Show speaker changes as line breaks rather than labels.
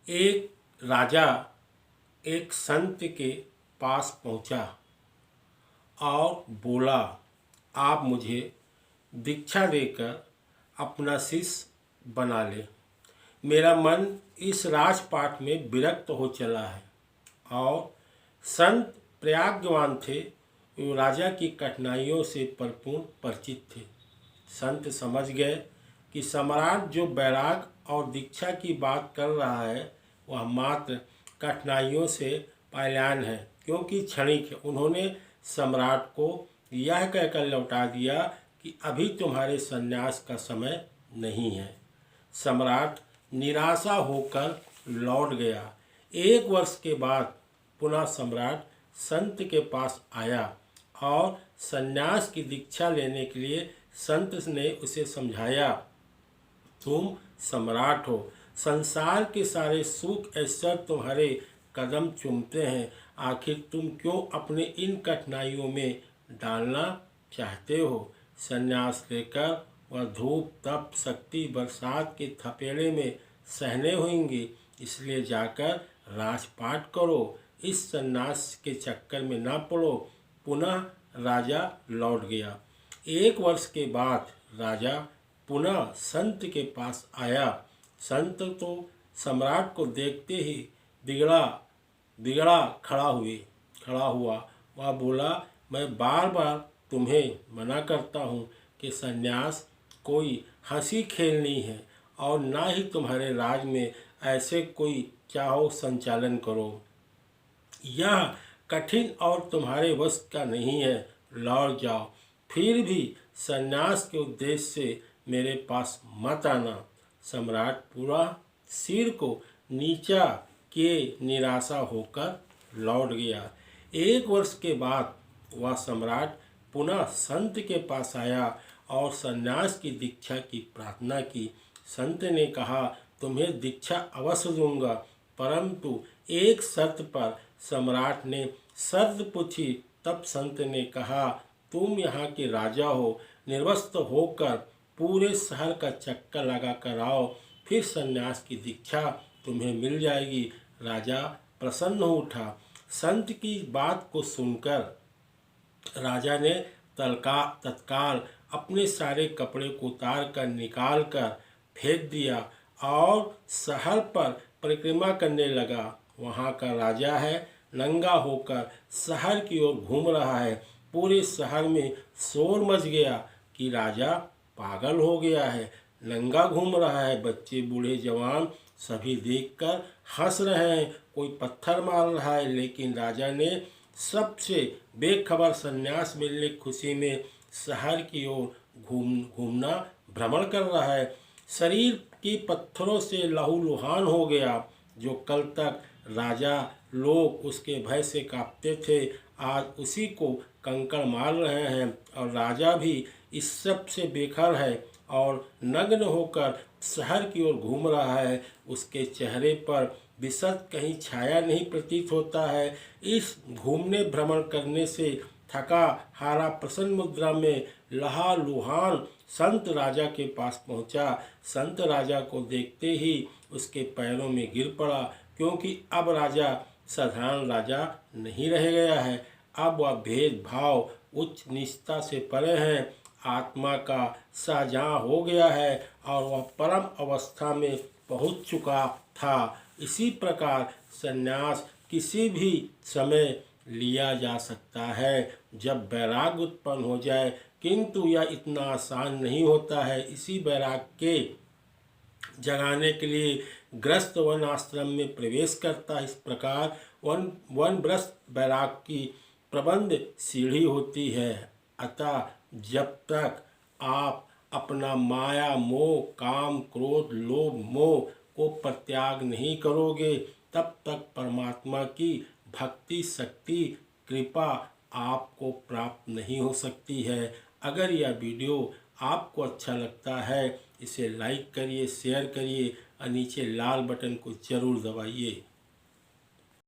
एक राजा एक संत के पास पहुंचा और बोला, आप मुझे दीक्षा देकर अपना शिष्य बना ले। मेरा मन इस राजपाट में विरक्त हो चला है। और संत प्रज्ञावान थे, वो राजा की कठिनाइयों से परिपूर्ण परिचित थे। संत समझ गए कि सम्राट जो वैराग और दीक्षा की बात कर रहा है वह मात्र कठिनाइयों से पलायन है, क्योंकि क्षणिक है। उन्होंने सम्राट को यह कहकर लौटा दिया कि अभी तुम्हारे संन्यास का समय नहीं है। सम्राट निराशा होकर लौट गया। 1 वर्ष के बाद पुनः सम्राट संत के पास आया और संन्यास की दीक्षा लेने के लिए संत ने उसे समझाया, तुम सम्राट हो, संसार के सारे सुख ऐश्वर्य तुम्हारे कदम चूमते हैं, आखिर तुम क्यों अपने इन कठिनाइयों में डालना चाहते हो। संन्यास लेकर वह धूप तप शक्ति बरसात के थपेड़े में सहने होंगे, इसलिए जाकर राजपाट करो, इस संन्यास के चक्कर में ना पड़ो। पुनः राजा लौट गया। 1 वर्ष के बाद राजा पुनः संत के पास आया। संत तो सम्राट को देखते ही बिगड़ा खड़ा हुआ। वह बोला, मैं बार बार तुम्हें मना करता हूँ कि संन्यास कोई हंसी खेल नहीं है और ना ही तुम्हारे राज में ऐसे कोई चाहो संचालन करो। यह कठिन और तुम्हारे वश का नहीं है, लौट जाओ। फिर भी संन्यास के उद्देश्य से मेरे पास मत आना। सम्राट पूरा सिर को नीचा किए निराशा होकर लौट गया। 1 वर्ष के बाद वह सम्राट पुनः संत के पास आया और संन्यास की दीक्षा की प्रार्थना की। संत ने कहा, तुम्हें दीक्षा अवश्य दूंगा, परंतु एक शर्त पर। सम्राट ने शर्त पूछी। तब संत ने कहा, तुम यहाँ के राजा हो, निर्वस्त्र होकर पूरे शहर का चक्कर लगा कर आओ, फिर संन्यास की दीक्षा तुम्हें मिल जाएगी। राजा प्रसन्न हो उठा। संत की बात को सुनकर राजा ने तत्काल अपने सारे कपड़े को उतार कर निकाल कर फेंक दिया और शहर पर परिक्रमा करने लगा। वहाँ का राजा है, नंगा होकर शहर की ओर घूम रहा है। पूरे शहर में शोर मच गया कि राजा पागल हो गया है, नंगा घूम रहा है। बच्चे बूढ़े जवान सभी देखकर हंस रहे हैं, कोई पत्थर मार रहा है, लेकिन राजा ने सबसे बेखबर संन्यास मिलने की खुशी में शहर की ओर घूमना भ्रमण कर रहा है। शरीर की पत्थरों से लहूलुहान हो गया। जो कल तक राजा लोग उसके भय से कांपते थे, आज उसी को कंकड़ मार रहे हैं और राजा भी इस सब से बेखबर है और नग्न होकर शहर की ओर घूम रहा है। उसके चेहरे पर विशद कहीं छाया नहीं प्रतीत होता है। इस घूमने भ्रमण करने से थका हारा प्रसन्न मुद्रा में लहालुहान संत राजा के पास पहुंचा। संत राजा को देखते ही उसके पैरों में गिर पड़ा, क्योंकि अब राजा साधारण राजा नहीं रह गया है। अब वह भेदभाव उच्च नीचता से परे है, आत्मा का शाहजहाँ हो गया है और वह परम अवस्था में पहुंच चुका था। इसी प्रकार संन्यास किसी भी समय लिया जा सकता है जब वैराग्य उत्पन्न हो जाए, किंतु यह इतना आसान नहीं होता है। इसी वैराग्य के जगाने के लिए गृहस्थ वन आश्रम में प्रवेश करता है। इस प्रकार वन गृहस्थ वैराग्य की प्रबंध सीढ़ी होती है। अतः जब तक आप अपना माया मोह काम क्रोध लोभ मोह को परित्याग नहीं करोगे, तब तक परमात्मा की भक्ति शक्ति कृपा आपको प्राप्त नहीं हो सकती है। अगर यह वीडियो आपको अच्छा लगता है, इसे लाइक करिए, शेयर करिए और नीचे लाल बटन को जरूर दबाइए।